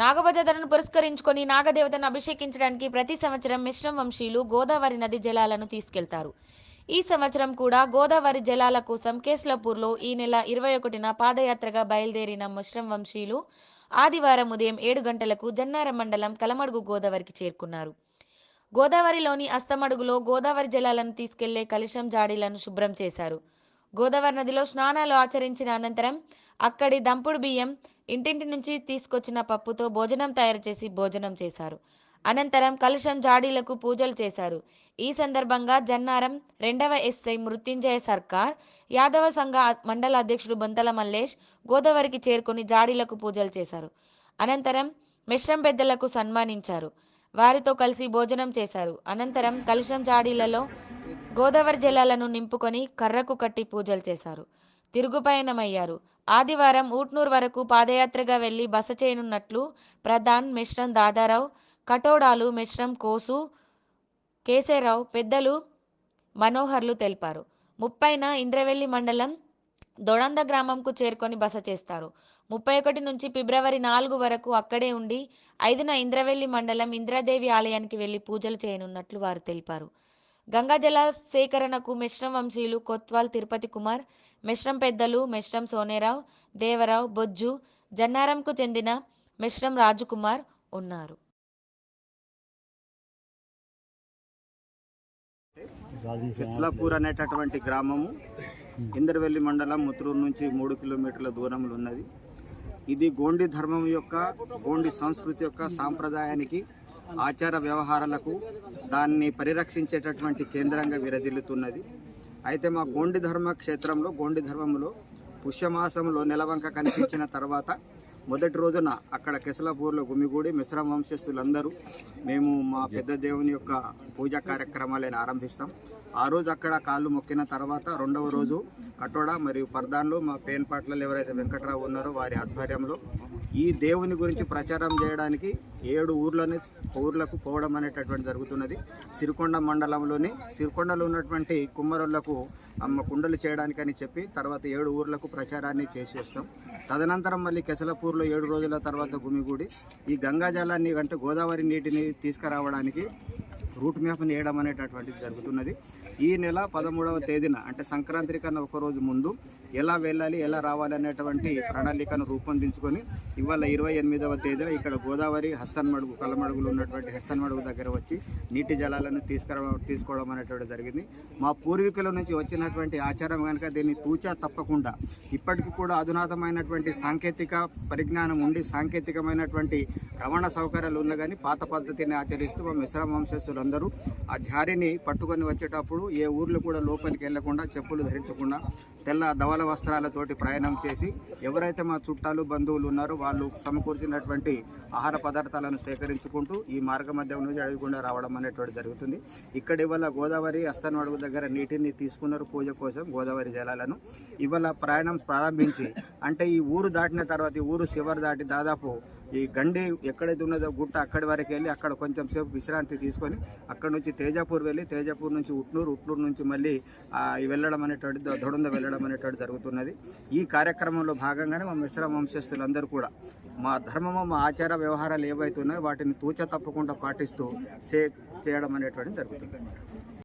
నాగభద్ర ధరను పురస్కరించుకొని నాగదేవతను అభిషేకించడానికి ప్రతి సంవత్సరం మిశ్రం వంశీయులు గోదావరి నది జలాలను తీసుకెళ్తారు. ఈ సంవత్సరం కూడా గోదావరి జలాల కోసం కేస్లాపూర్లో ఈ నెల 21న పాదయాత్రగా బయలుదేరిన మిశ్రం వంశీయులు ఆదివారం ఉదయం 7 గంటలకు జన్నారం మండలం కలమడుగు గోదావరికి చేరుకున్నారు. గోదావరిలోని అస్తమడుగులో గోదావరి జలాలను తీసుకెళ్లే కలశం జాడీలను శుభ్రం చేశారు. గోదావరి నదిలో స్నానాలు ఆచరించిన అనంతరం అక్కడి దంపుడు బియ్యం, ఇంటింటి నుంచి తీసుకొచ్చిన పప్పుతో భోజనం తయారు చేసి భోజనం చేశారు. అనంతరం కలశం జాడీలకు పూజలు చేశారు. ఈ సందర్భంగా జన్నారం 2వ ఎస్ఐ మృత్యుంజయ సర్కార్, యాదవ సంఘ మండల అధ్యక్షుడు బొంతల మల్లేష్ గోదావరికి చేరుకుని జాడీలకు పూజలు చేశారు. అనంతరం మిశ్రం పెద్దలకు సన్మానించారు. వారితో కలిసి భోజనం చేశారు. అనంతరం కలశం జాడీలలో గోదావరి జలాలను నింపుకొని కర్రకు కట్టి పూజలు చేశారు. తిరుగుపయనమయ్యారు. ఆదివారం ఊట్నూరు వరకు పాదయాత్రగా వెళ్లి బస చేయనున్నట్లు ప్రధాన్, మిశ్రం దాదారావు, కటోడాలు, మిశ్రం కోసు, కేశవరావు, పెద్దలు మనోహర్లు తెలిపారు. 30న ఇంద్రవెల్లి మండలం దొడంద గ్రామంకు చేరుకొని బస చేస్తారు. 31 నుంచి ఫిబ్రవరి 4 వరకు అక్కడే ఉండి 5న ఇంద్రవెల్లి మండలం ఇంద్రాదేవి ఆలయానికి వెళ్లి పూజలు చేయనున్నట్లు వారు తెలిపారు. గంగా జల సేకరణకు మిశ్రం వంశీయులు కొత్వాల్ తిరుపతి కుమార్, మిశ్రం పెద్దలు మిశ్రం సోనేరావు, దేవరావు, బొజ్జు, జన్నారంకు చెందిన మిశ్రం రాజుకుమార్ ఉన్నారు. కేస్లాపూర్ అనేటటువంటి గ్రామము ఇంద్రవెల్లి మండలం ముత్రూరు నుంచి 3 కిలోమీటర్ల దూరంలో ఉన్నది. ఇది గోండి ధర్మం యొక్క, గోండి సంస్కృతి యొక్క సాంప్రదాయానికి, ఆచార వ్యవహారాలకు దాన్ని పరిరక్షించేటటువంటి కేంద్రంగా విరజిల్లుతున్నది. అయితే మా గోండి ధర్మ క్షేత్రంలో, గోండి ధర్మంలో పుష్యమాసంలో నెలవంక కనిపించిన తర్వాత మొదటి రోజున అక్కడ కేస్లాపూర్లో గుమిగూడి మిశ్రం వంశస్థులందరూ మేము మా పెద్ద దేవుని యొక్క పూజా కార్యక్రమాలను ఆరంభిస్తాం. ఆ రోజు అక్కడ కాళ్ళు మొక్కిన తర్వాత 2వ రోజు కటోడా మరియు పర్దాన్లో మా పేన్పాట్లలో ఎవరైతే వెంకట్రావు ఉన్నారో వారి ఆధ్వర్యంలో ఈ దేవుని గురించి ప్రచారం చేయడానికి 7 ఊర్లకు పోవడం అనేటటువంటి జరుగుతున్నది. సిరికొండ మండలంలోని సిరికొండలో ఉన్నటువంటి కుమ్మరులకు అమ్మ కుండలు చేయడానికి అని చెప్పి తర్వాత 7 ఊర్లకు ప్రచారాన్ని చేసి వస్తాం. తదనంతరం మళ్ళీ కేస్లాపూర్లో 7 రోజుల తర్వాత గుమిగూడి ఈ గంగా జలాన్ని అంటే గోదావరి నీటిని తీసుకురావడానికి రూట్ మ్యాప్ని వేయడం అనేటటువంటిది జరుగుతున్నది. ఈ నెల 13వ తేదీన అంటే సంక్రాంతి కన్నా ఒకరోజు ముందు ఎలా వెళ్ళాలి, ఎలా రావాలి అనేటువంటి ప్రణాళికను రూపొందించుకొని ఇవాళ 28వ తేదీన ఇక్కడ గోదావరి హస్తన్మడుగు, కలమడుగులో ఉన్నటువంటి హస్తన్మడుగు దగ్గర వచ్చి నీటి జలాలను తీసుకోవడం అనేటువంటి జరిగింది. మా పూర్వీకుల నుంచి వచ్చినటువంటి ఆచారం కనుక దీన్ని తూచా తప్పకుండా ఇప్పటికీ కూడా అధునాతమైనటువంటి సాంకేతిక పరిజ్ఞానం ఉండి సాంకేతికమైనటువంటి రవాణా సౌకర్యాలు ఉన్న కానీ పాత పద్ధతిని ఆచరిస్తూ మా మిశ్రమ వంశస్థులు అందరూ ఆ జారిని పట్టుకొని వచ్చేటప్పుడు ఏ ఊర్లు కూడా లోపలికి వెళ్లకుండా చెప్పులు ధరించకుండా తెల్ల ధవల వస్త్రాలతోటి ప్రయాణం చేసి ఎవరైతే మా చుట్టాలు బంధువులు ఉన్నారో వాళ్ళు సమకూర్చినటువంటి ఆహార పదార్థాలను స్వీకరించుకుంటూ ఈ మార్గ మధ్యం నుంచి అడగకుండా రావడం అనేటువంటి జరుగుతుంది. ఇక్కడ ఇవాళ గోదావరి అస్తన్మడుగు దగ్గర నీటిని తీసుకున్నారు పూజ కోసం గోదావరి జలాలను. ఇవాళ ప్రయాణం ప్రారంభించి అంటే ఈ ఊరు దాటిన తర్వాత ఈ ఊరు శివరు దాటి దాదాపు ఈ గండి ఎక్కడైతే ఉన్నదో గుట్ట అక్కడి వరకు వెళ్ళి అక్కడ కొంచెం సేపు విశ్రాంతి తీసుకొని అక్కడ నుంచి తేజాపూర్ వెళ్ళి తేజాపూర్ నుంచి ఉట్నూరు నుంచి మళ్ళీ వెళ్ళడం అనేటువంటి దొడంద వెళ్ళడం అనేటువంటి జరుగుతున్నది. ఈ కార్యక్రమంలో భాగంగానే మా మిశ్రమ వంశస్థులందరూ కూడా మా ధర్మము, మా ఆచార వ్యవహారాలు ఏవైతే ఉన్నాయో వాటిని తూచ తప్పకుండా పాటిస్తూ చేయడం అనేటువంటి జరుగుతుంది.